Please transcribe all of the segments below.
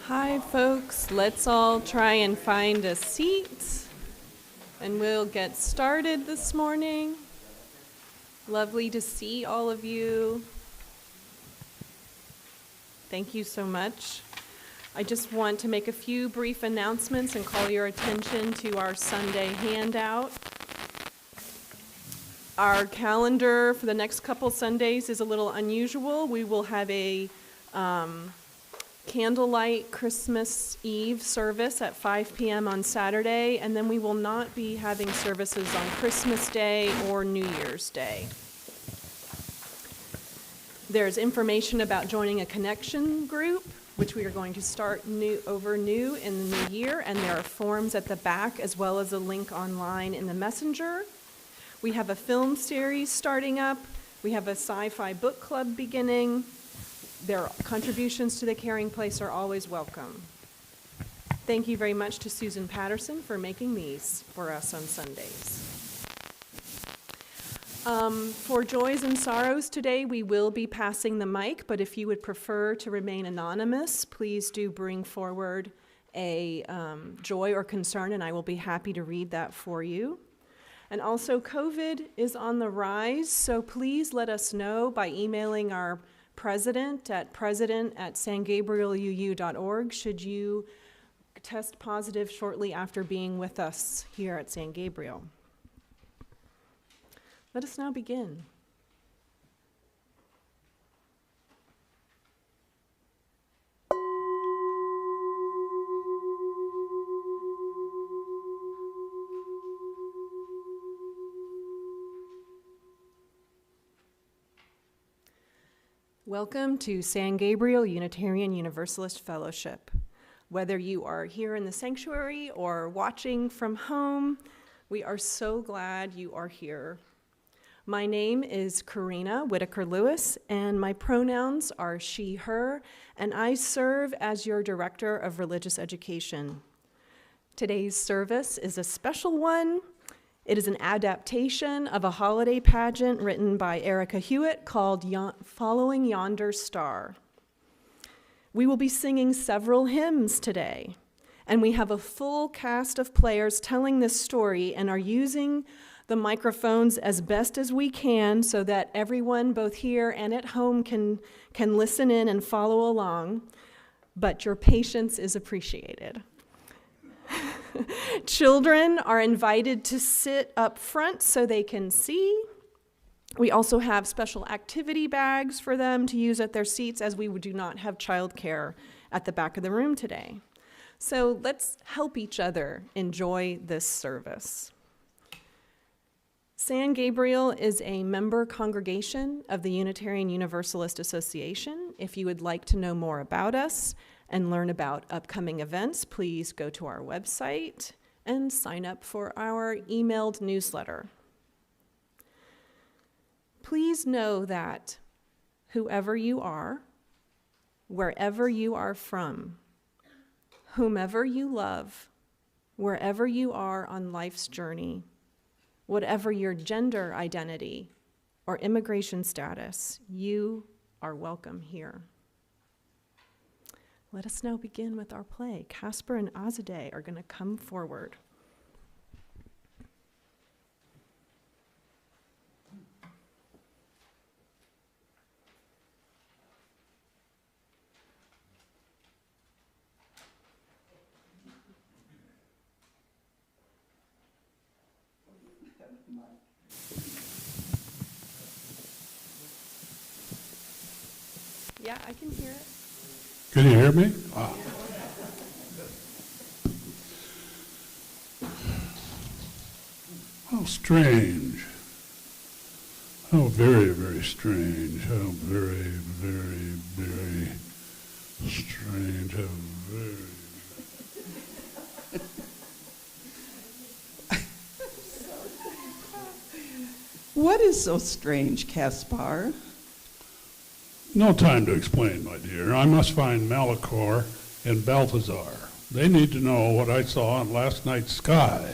Hi, folks. Let's all try and find a seat, and we'll get started this morning. Lovely to see all of you. Thank you so much. I just want to make a few brief announcements and call your attention to our Sunday handout. Our calendar for the next couple Sundays is a little unusual. We will have a candlelight Christmas Eve service at 5 p.m. on Saturday, and then we will not be having services on Christmas Day or New Year's Day. There's information about joining a connection group, which we are going to start new in the new year, and there are forms at the back as well as a link online in the messenger. We have a film series starting up. We have a sci-fi book club beginning. Their contributions to the Caring Place are always welcome. Thank you very much to Susan Patterson for making these for us on Sundays. For joys and sorrows today, we will be passing the mic, but if you would prefer to remain anonymous, please do bring forward a joy or concern, and I will be happy to read that for you. And also, COVID is on the rise, so please let us know by emailing our president at sangabrieluu.org should you test positive shortly after being with us here at San Gabriel. Let us now begin. Welcome to San Gabriel Unitarian Universalist Fellowship. Whether you are here in the sanctuary or watching from home, we are so glad you are here. My name is Corinna Whiteaker-Lewis, and my pronouns are she, her, and I serve as your Director of Religious Education. Today's service is a special one. It is an adaptation of a holiday pageant written by Erika Hewitt called Following Yonder Star. We will be singing several hymns today, and we have a full cast of players telling this story and are using the microphones as best as we can so that everyone, both here and at home, can listen in and follow along, but your patience is appreciated. Children are invited to sit up front so they can see. We also have special activity bags for them to use at their seats, as we do not have childcare at the back of the room today. So let's help each other enjoy this service. San Gabriel is a member congregation of the Unitarian Universalist Association. If you would like to know more about us and learn about upcoming events, please go to our website and sign up for our emailed newsletter. Please know that whoever you are, wherever you are from, whomever you love, wherever you are on life's journey, whatever your gender identity or immigration status, you are welcome here. Let us now begin with our play. Casper and Azadeh are going to come forward. Yeah, I can hear it. Can you hear me? Ah. How strange. How very, very strange. How very, very, very strange. How very. What is so strange, Caspar? No time to explain, my dear. I must find Malachor and Balthazar. They need to know what I saw in last night's sky,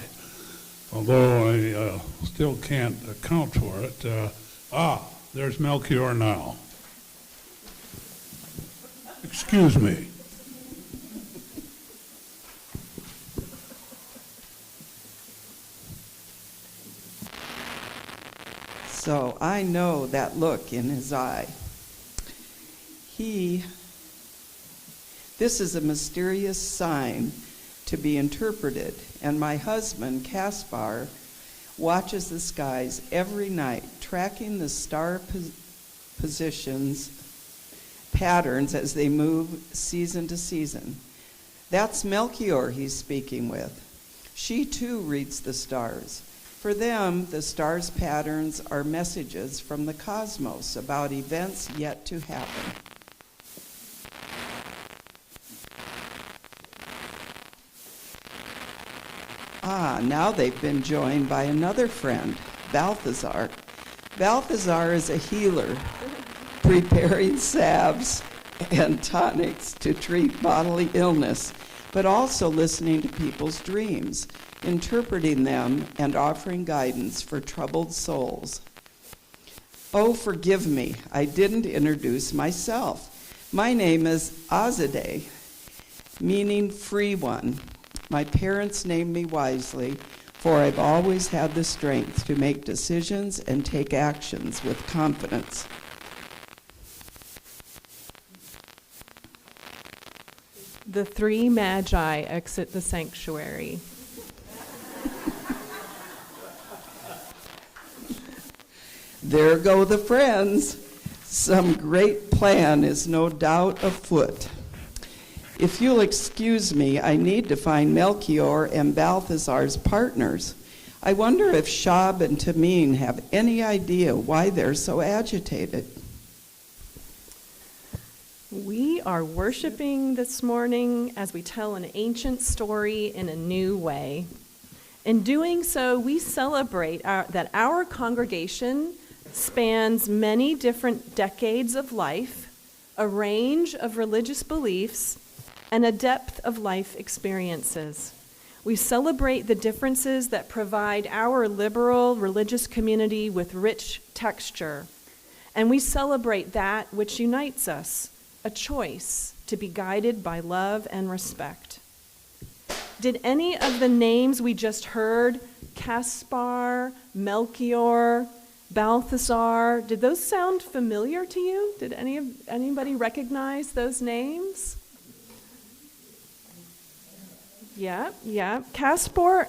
although I still can't account for it. There's Melchior now. Excuse me. So I know that look in his eye. This is a mysterious sign to be interpreted, and my husband, Caspar, watches the skies every night, tracking the star positions, patterns as they move season to season. That's Melchior he's speaking with. She too reads the stars. For them, the stars' patterns are messages from the cosmos about events yet to happen. Now they've been joined by another friend, Balthazar. Balthazar is a healer, preparing salves and tonics to treat bodily illness, but also listening to people's dreams, interpreting them, and offering guidance for troubled souls. Oh, forgive me, I didn't introduce myself. My name is Azadeh, meaning free one. My parents named me wisely, for I've always had the strength to make decisions and take actions with confidence. The three magi exit the sanctuary. There go the friends. Some great plan is no doubt afoot. If you'll excuse me, I need to find Melchior and Balthazar's partners. I wonder if Shab and Tamim have any idea why they're so agitated. We are worshiping this morning as we tell an ancient story in a new way. In doing so, we celebrate that our congregation spans many different decades of life, a range of religious beliefs, and a depth of life experiences. We celebrate the differences that provide our liberal religious community with rich texture, and we celebrate that which unites us, a choice to be guided by love and respect. Did any of the names we just heard, Caspar, Melchior, Balthazar, did those sound familiar to you? Did anybody recognize those names? Yeah. Caspar,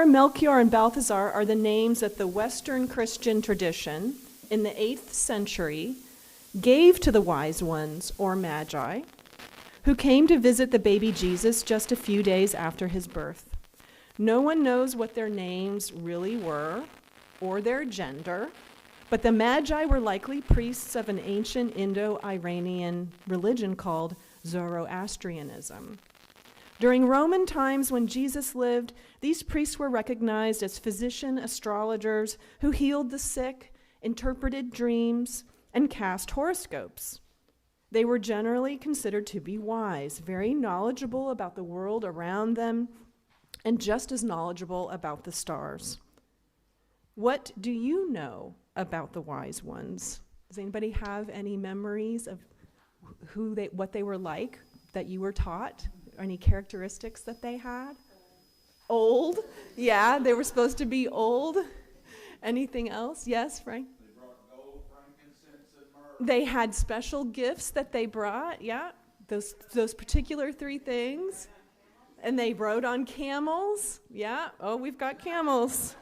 Melchior, and Balthazar are the names that the Western Christian tradition in the 8th century gave to the wise ones, or magi, who came to visit the baby Jesus just a few days after his birth. No one knows what their names really were or their gender, but the magi were likely priests of an ancient Indo-Iranian religion called Zoroastrianism. During Roman times when Jesus lived, these priests were recognized as physician astrologers who healed the sick, interpreted dreams, and cast horoscopes. They were generally considered to be wise, very knowledgeable about the world around them, and just as knowledgeable about the stars. What do you know about the wise ones? Does anybody have any memories of what they were like that you were taught? Any characteristics that they had? Old? Yeah, they were supposed to be old. Anything else? Yes, Frank? They brought gold, frankincense, and myrrh. They had special gifts that they brought, yeah, those particular three things. And they rode on camels. Yeah, oh, we've got camels.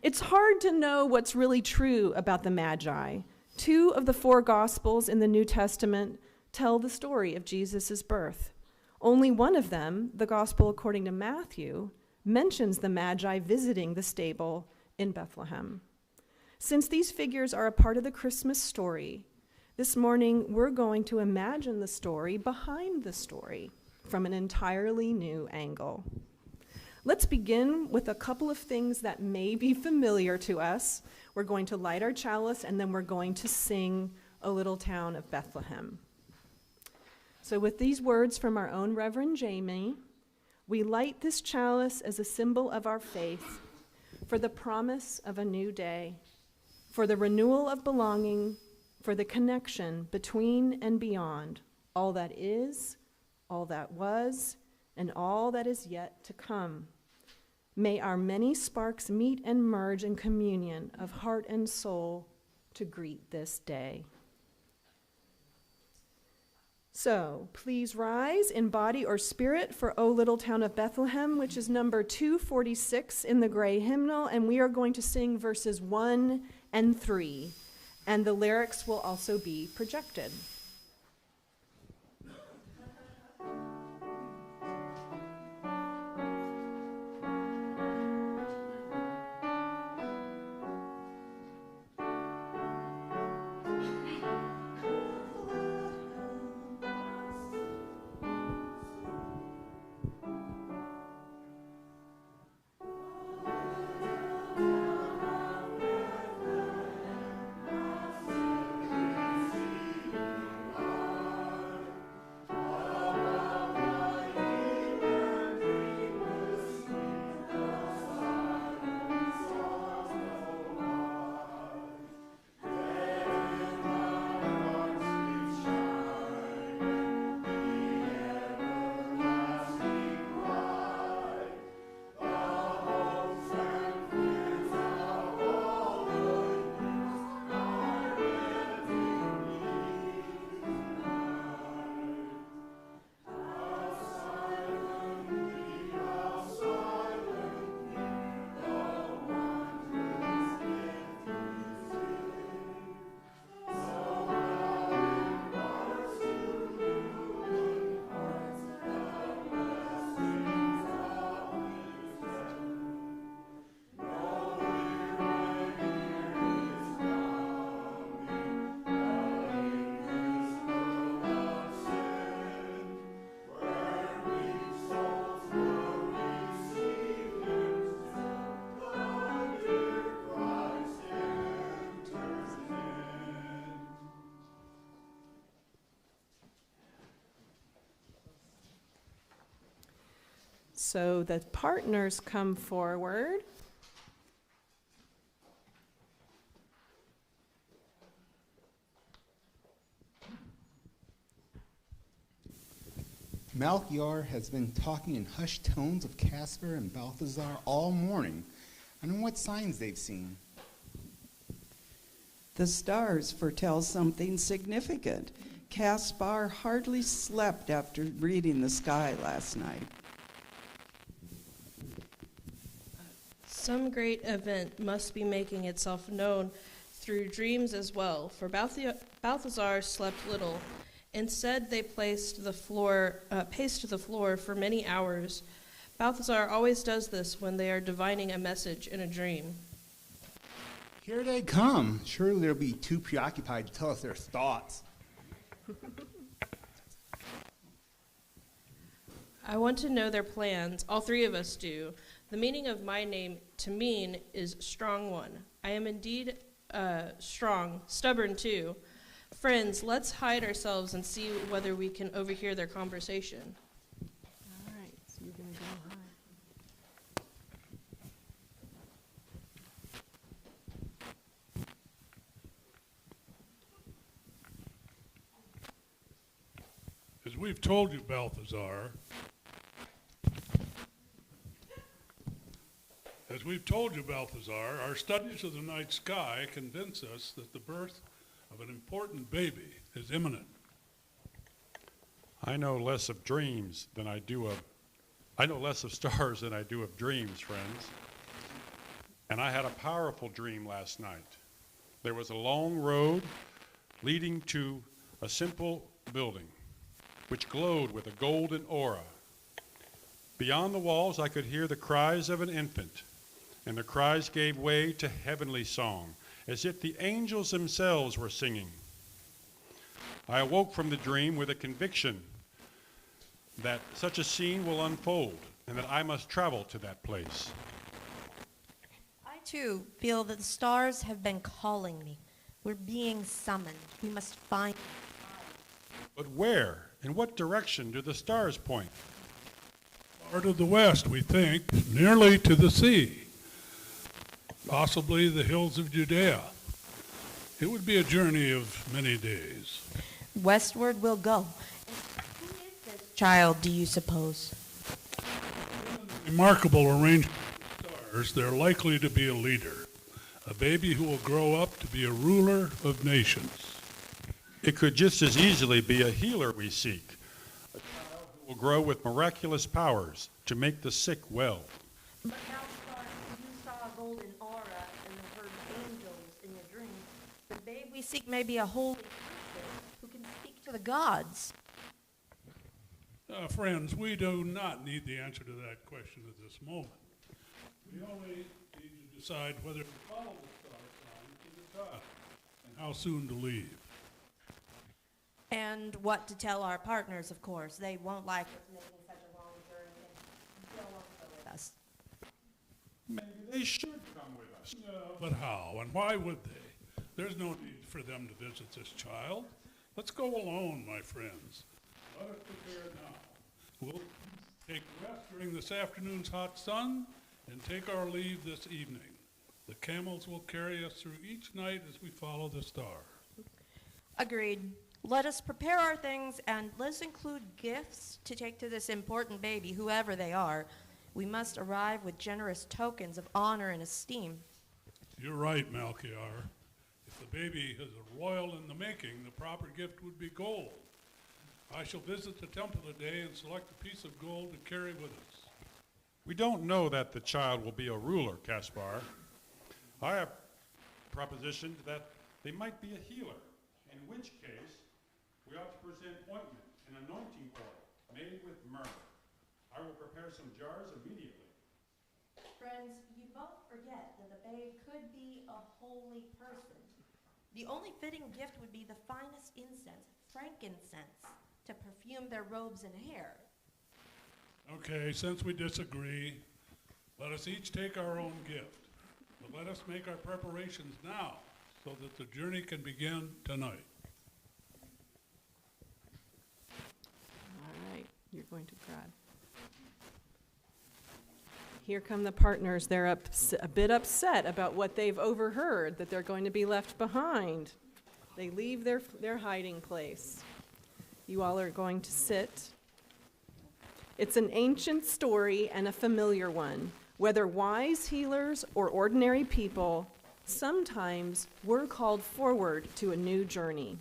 It's hard to know what's really true about the Magi. 2 of the 4 Gospels in the New Testament tell the story of Jesus' birth. Only one of them, the Gospel according to Matthew, mentions the Magi visiting the stable in Bethlehem. Since these figures are a part of the Christmas story, this morning we're going to imagine the story behind the story from an entirely new angle. Let's begin with a couple of things that may be familiar to us. We're going to light our chalice, and then we're going to sing "O Little Town of Bethlehem." So with these words from our own Reverend Jamie, we light this chalice as a symbol of our faith for the promise of a new day, for the renewal of belonging, for the connection between and beyond all that is, all that was, and all that is yet to come. May our many sparks meet and merge in communion of heart and soul to greet this day. So please rise in body or spirit for O Little Town of Bethlehem, which is number 246 in the gray hymnal, and we are going to sing verses 1 and 3, and the lyrics will also be projected. So the partners come forward. Melchior has been talking in hushed tones of Caspar and Balthazar all morning. I don't know what signs they've seen. The stars foretell something significant. Caspar hardly slept after reading the sky last night. Some great event must be making itself known through dreams as well, for Balthazar slept little. Instead, they paced the floor for many hours. Balthazar always does this when they are divining a message in a dream. Here they come. Surely they'll be too preoccupied to tell us their thoughts. I want to know their plans. All three of us do. The meaning of my name to mean is strong one. I am indeed strong, stubborn too. Friends, let's hide ourselves and see whether we can overhear their conversation. All right, so you're going to go high. As we've told you, Balthazar, our studies of the night sky convince us that the birth of an important baby is imminent. I know less of stars than I do of dreams, friends. And I had a powerful dream last night. There was a long road leading to a simple building, which glowed with a golden aura. Beyond the walls, I could hear the cries of an infant, and the cries gave way to heavenly song, as if the angels themselves were singing. I awoke from the dream with a conviction that such a scene will unfold, and that I must travel to that place. I too feel that the stars have been calling me. We're being summoned. We must find. But where? In what direction do the stars point? Far to the west, we think, nearly to the sea, possibly the hills of Judea. It would be a journey of many days. Westward we'll go. And who is this child, do you suppose? Remarkable arrangement they're likely to be a leader, a baby who will grow up to be a ruler of nations. It could just as easily be a healer we seek, a child who will grow with miraculous powers to make the sick well. But now, Star, you saw a golden aura and heard angels in your dreams. The babe we seek may be a holy person who can speak to the gods. Friends, we do not need the answer to that question at this moment. We only need to decide whether to follow the star sign to the top and how soon to leave. And what to tell our partners, of course. They won't like us making such a long journey and still won't go with us. Maybe they should come with us. But how and why would they? There's no need for them to visit this child. Let's go alone, my friends. Let us prepare now. We'll take rest during this afternoon's hot sun and take our leave this evening. The camels will carry us through each night as we follow the star. Agreed. Let us prepare our things and let's include gifts to take to this important baby, whoever they are. We must arrive with generous tokens of honor and esteem. You're right, Melchior. If the baby is a royal in the making, the proper gift would be gold. I shall visit the temple today and select a piece of gold to carry with us. We don't know that the child will be a ruler, Caspar. I have propositioned that they might be a healer, in which case we ought to present ointment and anointing oil made with myrrh. I will prepare some jars immediately. Friends, you both forget that the babe could be a holy person. The only fitting gift would be the finest incense, frankincense, to perfume their robes and hair. Okay, since we disagree, let us each take our own gift. But let us make our preparations now so that the journey can begin tonight. All right, you're going to grab. Here come the partners. They're a bit upset about what they've overheard, that they're going to be left behind. They leave their hiding place. You all are going to sit. It's an ancient story and a familiar one. Whether wise healers or ordinary people, sometimes we're called forward to a new journey.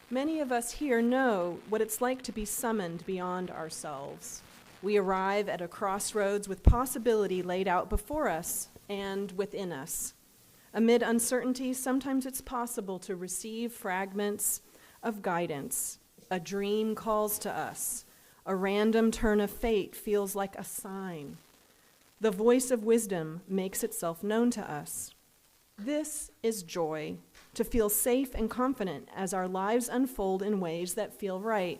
Many of us here know what it's like to be summoned beyond ourselves. We arrive at a crossroads with possibility laid out before us and within us. Amid uncertainty, sometimes it's possible to receive fragments of guidance. A dream calls to us. A random turn of fate feels like a sign. The voice of wisdom makes itself known to us. This is joy, to feel safe and confident as our lives unfold in ways that feel right,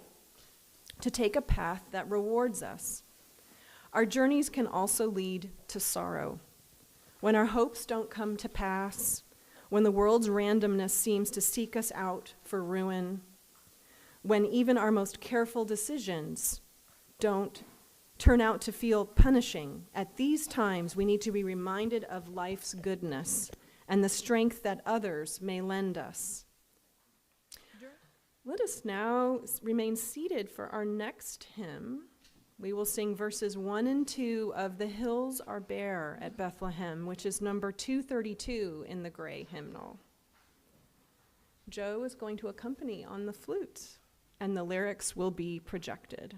to take a path that rewards us. Our journeys can also lead to sorrow. When our hopes don't come to pass, when the world's randomness seems to seek us out for ruin, when even our most careful decisions don't turn out to feel punishing, at these times we need to be reminded of life's goodness and the strength that others may lend us. Let us now remain seated for our next hymn. We will sing verses 1 and 2 of The Hills Are Bare at Bethlehem, which is number 232 in the gray hymnal. Joe is going to accompany on the flute, and the lyrics will be projected.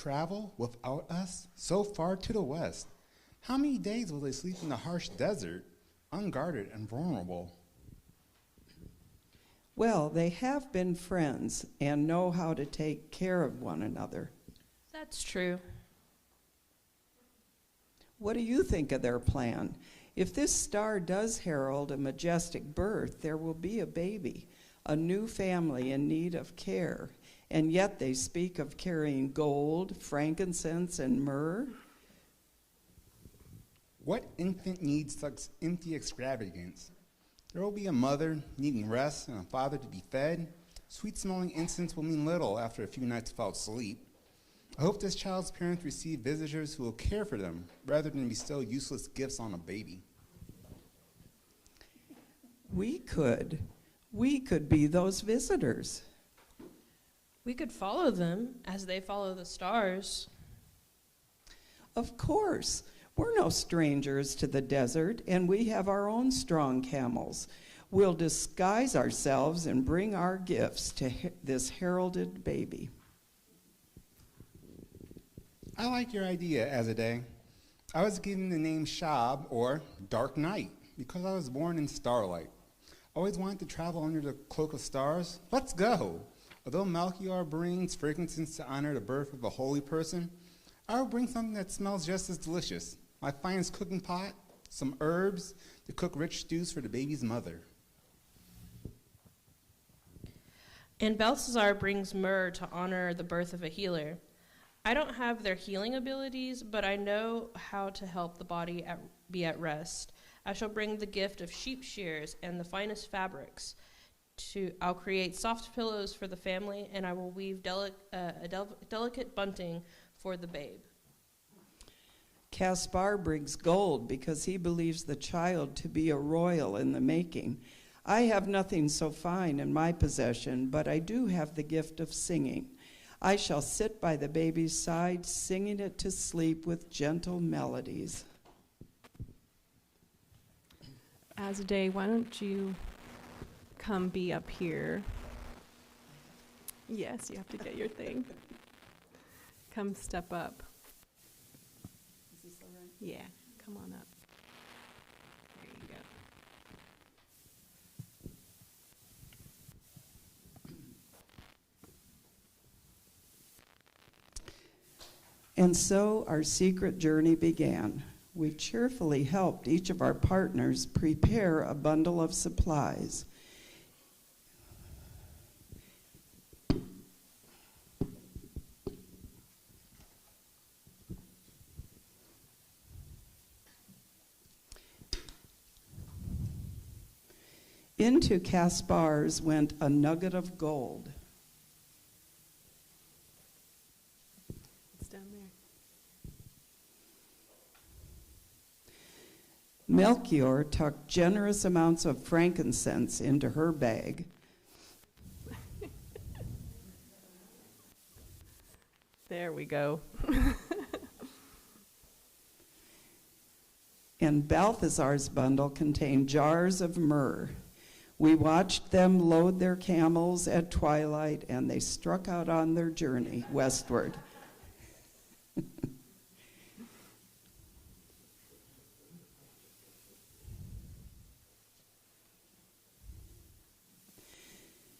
travel without us so far to the west? How many days will they sleep in the harsh desert, unguarded and vulnerable? Well, they have been friends and know how to take care of one another. That's true. What do you think of their plan? If this star does herald a majestic birth, there will be a baby, a new family in need of care, and yet they speak of carrying gold, frankincense, and myrrh. What infant needs such empty extravagance? There will be a mother needing rest and a father to be fed. Sweet-smelling incense will mean little after a few nights without sleep. I hope this child's parents receive visitors who will care for them rather than bestow useless gifts on a baby. We could be those visitors. We could follow them as they follow the stars. Of course, we're no strangers to the desert, and we have our own strong camels. We'll disguise ourselves and bring our gifts to this heralded baby. I like your idea, Azadeh. I was given the name Shab, or Dark Night, because I was born in starlight. I always wanted to travel under the cloak of stars. Let's go! Although Melchior brings frankincense to honor the birth of a holy person, I will bring something that smells just as delicious. My finest cooking pot, some herbs to cook rich stews for the baby's mother. And Belshazzar brings myrrh to honor the birth of a healer. I don't have their healing abilities, but I know how to help the body be at rest. I shall bring the gift of sheep shears and the finest fabrics. I'll create soft pillows for the family, and I will weave delicate bunting for the babe. Caspar brings gold because he believes the child to be a royal in the making. I have nothing so fine in my possession, but I do have the gift of singing. I shall sit by the baby's side, singing it to sleep with gentle melodies. Azadeh, why don't you come be up here? Yes, you have to get your thing. Come step up. Is this all right? Yeah, come on up. There you go. And so our secret journey began. We cheerfully helped each of our partners prepare a bundle of supplies. Into Caspar's went a nugget of gold. It's down there. Melchior tucked generous amounts of frankincense into her bag. There we go. And Balthazar's bundle contained jars of myrrh. We watched them load their camels at twilight, and they struck out on their journey westward.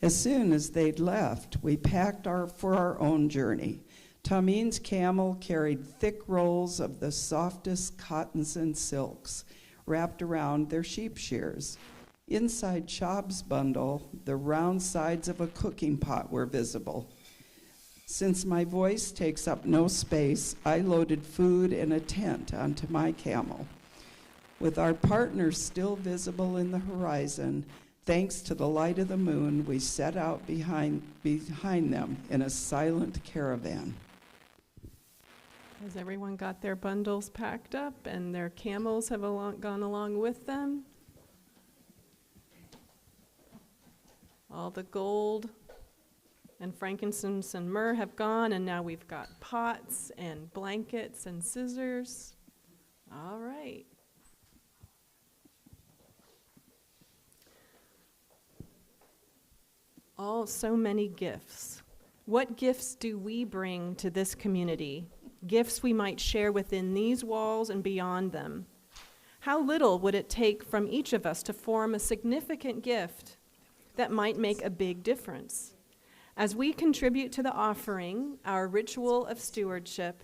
As soon as they'd left, we packed for our own journey. Tamin's camel carried thick rolls of the softest cottons and silks wrapped around their sheep shears. Inside Shab's bundle, the round sides of a cooking pot were visible. Since my voice takes up no space, I loaded food and a tent onto my camel. With our partners still visible in the horizon, thanks to the light of the moon, we set out behind them in a silent caravan. Has everyone got their bundles packed up and their camels have gone along with them? All the gold and frankincense and myrrh have gone, and now we've got pots and blankets and scissors. All right. So many gifts. What gifts do we bring to this community? Gifts we might share within these walls and beyond them. How little would it take from each of us to form a significant gift that might make a big difference? As we contribute to the offering, our ritual of stewardship,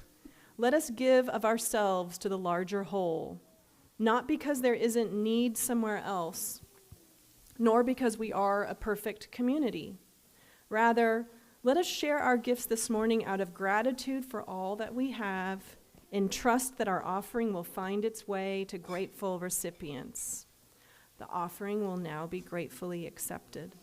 let us give of ourselves to the larger whole, not because there isn't need somewhere else, nor because we are a perfect community. Rather, let us share our gifts this morning out of gratitude for all that we have, in trust that our offering will find its way to grateful recipients. The offering will now be gratefully accepted.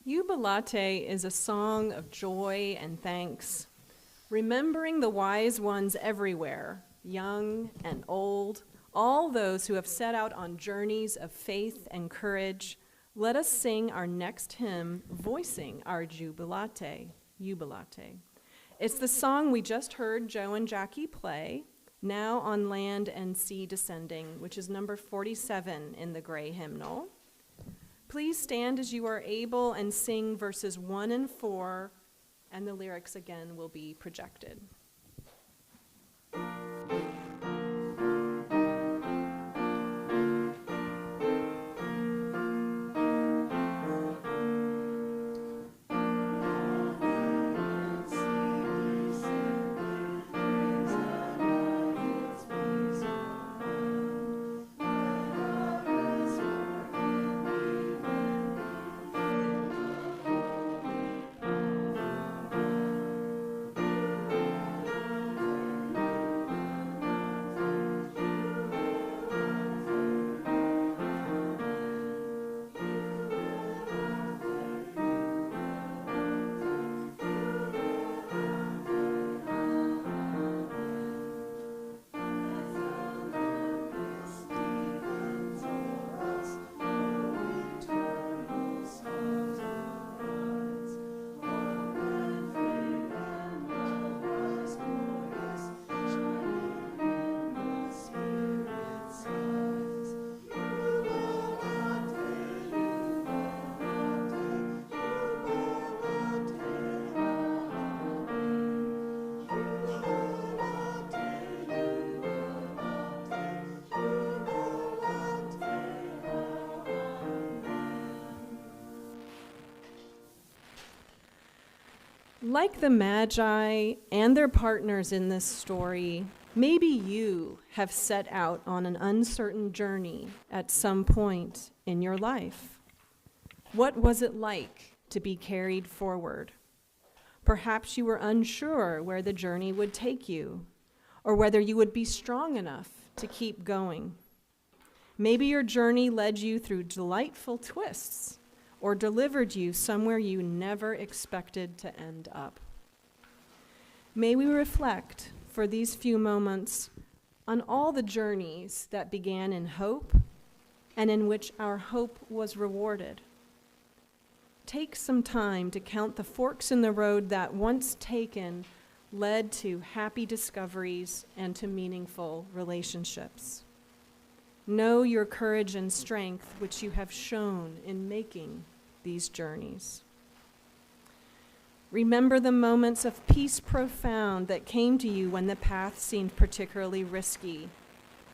Jubilate is a song of joy and thanks, remembering the wise ones everywhere, young and old, all those who have set out on journeys of faith and courage. Let us sing our next hymn, voicing our Jubilate. Jubilate. It's the song we just heard Joe and Jackie play, Now on Land and Sea Descending, which is number 47 in the gray hymnal. Please stand as you are able and sing verses 1 and 4, and the lyrics again will be projected. Like the Magi and their partners in this story, maybe you have set out on an uncertain journey at some point in your life. What was it like to be carried forward? Perhaps you were unsure where the journey would take you, or whether you would be strong enough to keep going. Maybe your journey led you through delightful twists, or delivered you somewhere you never expected to end up. May we reflect for these few moments on all the journeys that began in hope and in which our hope was rewarded. Take some time to count the forks in the road that, once taken, led to happy discoveries and to meaningful relationships. Know your courage and strength, which you have shown in making these journeys. Remember the moments of peace profound that came to you when the path seemed particularly risky.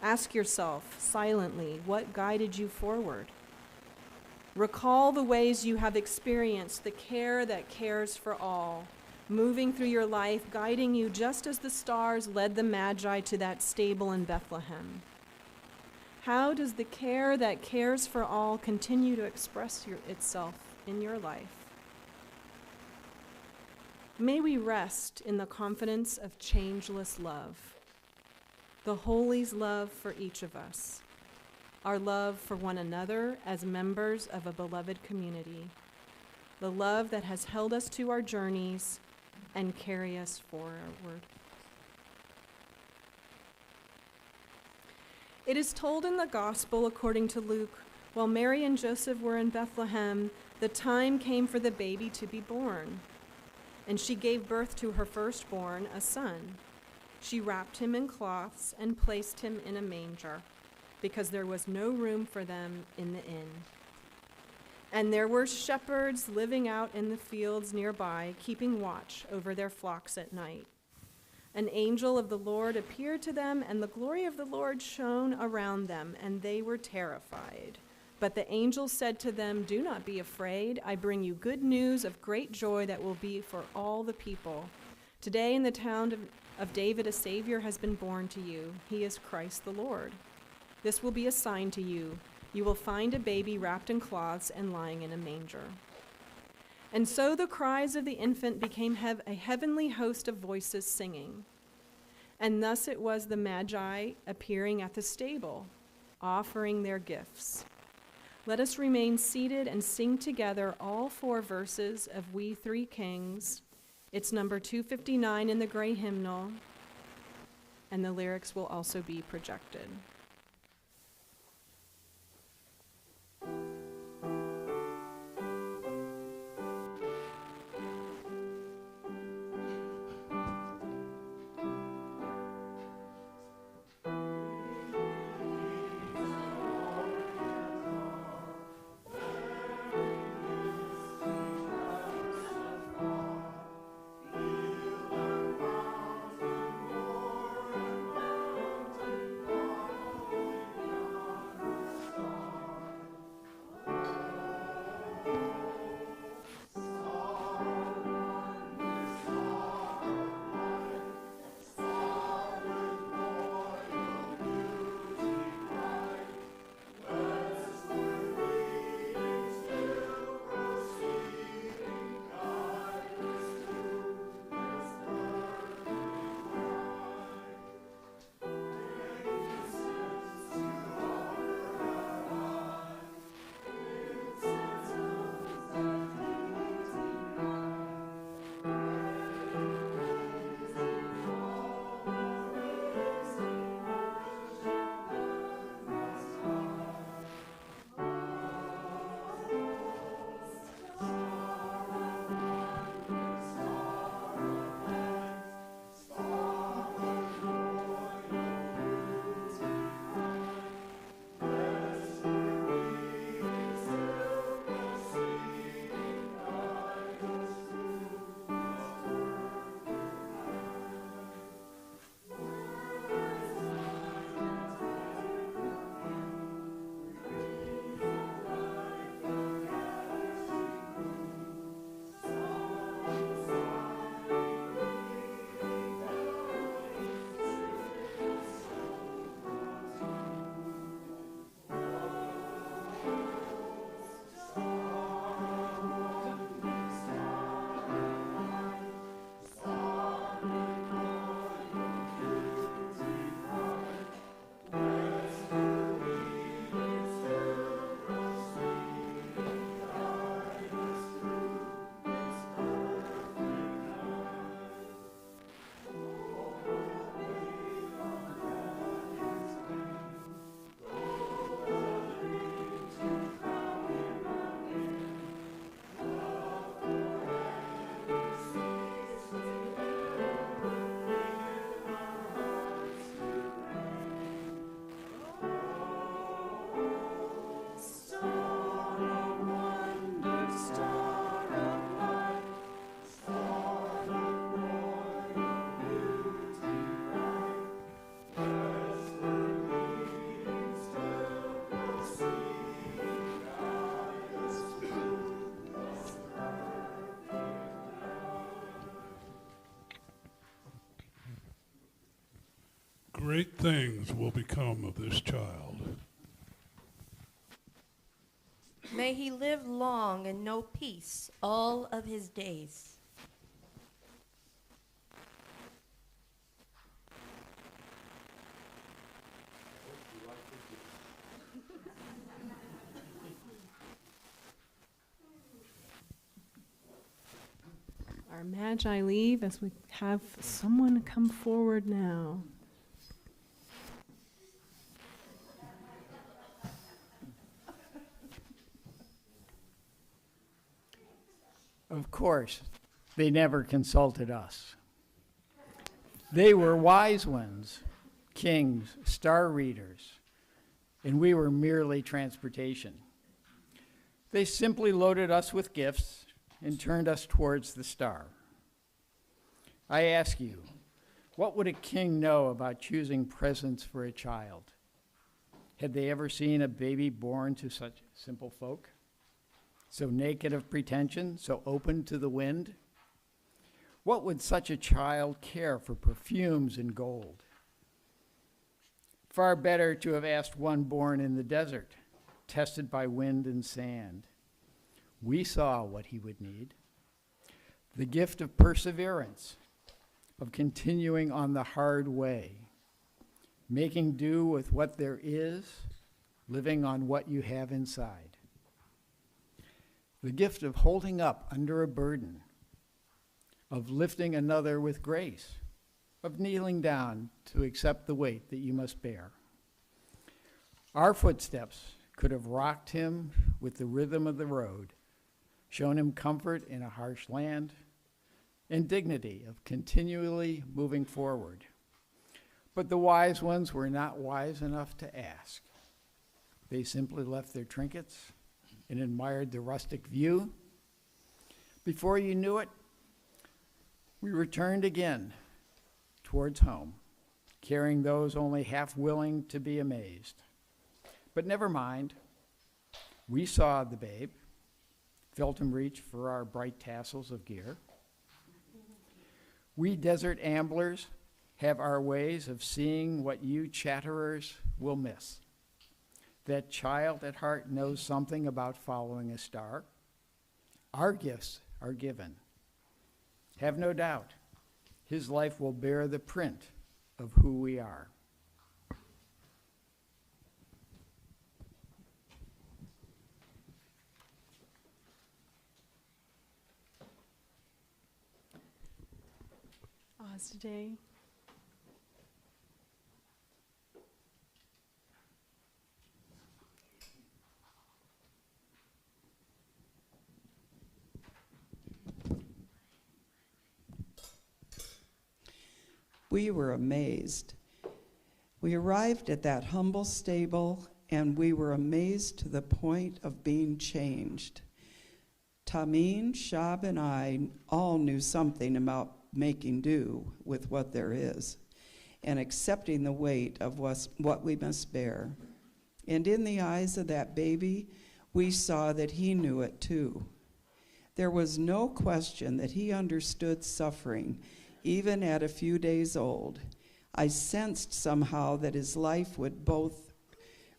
Ask yourself silently, what guided you forward? Recall the ways you have experienced the care that cares for all, moving through your life, guiding you just as the stars led the magi to that stable in Bethlehem. How does the care that cares for all continue to express itself in your life? May we rest in the confidence of changeless love, the Holy's love for each of us, our love for one another as members of a beloved community, the love that has held us to our journeys and carry us forward. It is told in the Gospel according to Luke, while Mary and Joseph were in Bethlehem, the time came for the baby to be born. And she gave birth to her firstborn, a son. She wrapped him in cloths and placed him in a manger, because there was no room for them in the inn. And there were shepherds living out in the fields nearby, keeping watch over their flocks at night. An angel of the Lord appeared to them, and the glory of the Lord shone around them, and they were terrified. But the angel said to them, "Do not be afraid. I bring you good news of great joy that will be for all the people. Today in the town of David a Savior has been born to you. He is Christ the Lord. This will be a sign to you. You will find a baby wrapped in cloths and lying in a manger." And so the cries of the infant became a heavenly host of voices singing. And thus it was the Magi appearing at the stable, offering their gifts. Let us remain seated and sing together all 4 verses of We Three Kings. It's number 259 in the gray hymnal, and the lyrics will also be projected. great things will become of this child. May he live long and know peace all of his days. Our magi leave as we have someone come forward now. Of course, they never consulted us. They were wise ones, kings, star readers, and we were merely transportation. They simply loaded us with gifts and turned us towards the star. I ask you, what would a king know about choosing presents for a child? Had they ever seen a baby born to such simple folk? So naked of pretension, so open to the wind? What would such a child care for perfumes and gold? Far better to have asked one born in the desert, tested by wind and sand. We saw what he would need. The gift of perseverance, of continuing on the hard way, making do with what there is, living on what you have inside. The gift of holding up under a burden, of lifting another with grace, of kneeling down to accept the weight that you must bear. Our footsteps could have rocked him with the rhythm of the road, shown him comfort in a harsh land, and dignity of continually moving forward. But the wise ones were not wise enough to ask. They simply left their trinkets and admired the rustic view. Before you knew it, we returned again towards home, carrying those only half willing to be amazed. But never mind, we saw the babe, felt him reach for our bright tassels of gear. We desert amblers have our ways of seeing what you chatterers will miss. That child at heart knows something about following a star. Our gifts are given. Have no doubt, his life will bear the print of who we are. Oz today. We were amazed. We arrived at that humble stable, and we were amazed to the point of being changed. Tameen, Shab, and I all knew something about making do with what there is and accepting the weight of what we must bear. And in the eyes of that baby, we saw that he knew it too. There was no question that he understood suffering, even at a few days old. I sensed somehow that his life would both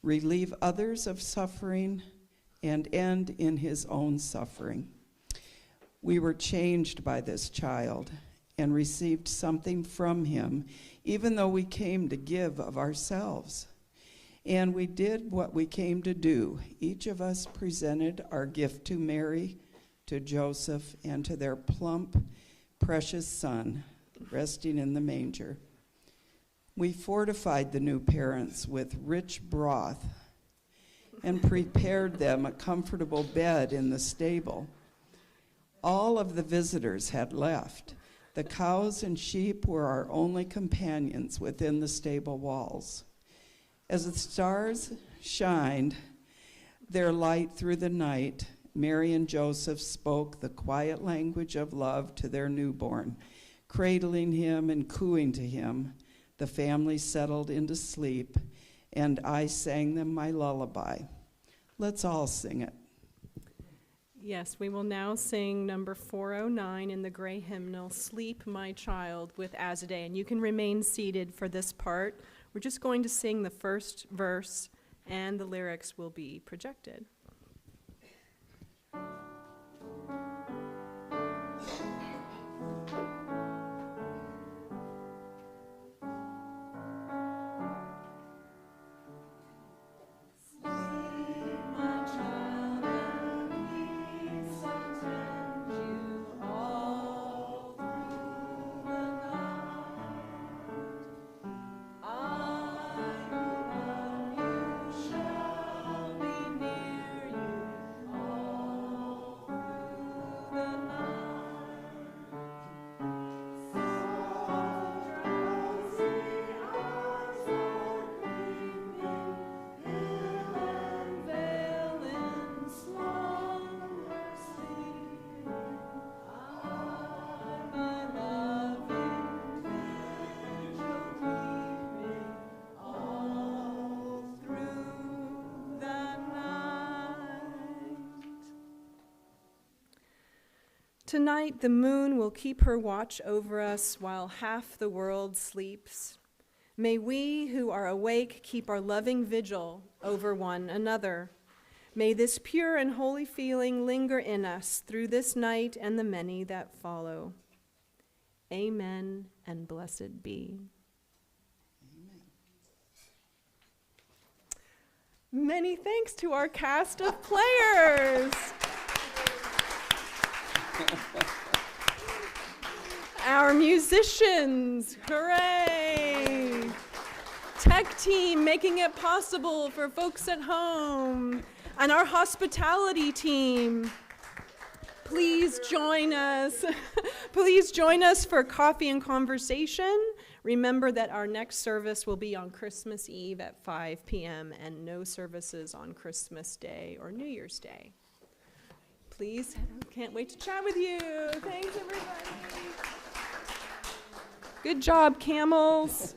relieve others of suffering and end in his own suffering. We were changed by this child and received something from him, even though we came to give of ourselves. And we did what we came to do. Each of us presented our gift to Mary, to Joseph, and to their plump, precious son, resting in the manger. We fortified the new parents with rich broth and prepared them a comfortable bed in the stable. All of the visitors had left. The cows and sheep were our only companions within the stable walls. As the stars shined their light through the night, Mary and Joseph spoke the quiet language of love to their newborn. Cradling him and cooing to him, the family settled into sleep, and I sang them my lullaby. Let's all sing it. Yes, we will now sing number 409 in the gray hymnal, Sleep, My Child, with Azadeh. And you can remain seated for this part. We're just going to sing the first verse, and the lyrics will be projected. Tonight, the moon will keep her watch over us while half the world sleeps. May we who are awake keep our loving vigil over one another. May this pure and holy feeling linger in us through this night and the many that follow. Amen and blessed be. Many thanks to our cast of players. Our musicians, hooray! Tech team making it possible for folks at home, and our hospitality team. Please join us. Please join us for coffee and conversation. Remember that our next service will be on Christmas Eve at 5 p.m. and no services on Christmas Day or New Year's Day. Please, can't wait to chat with you. Thanks, everybody. Good job, camels.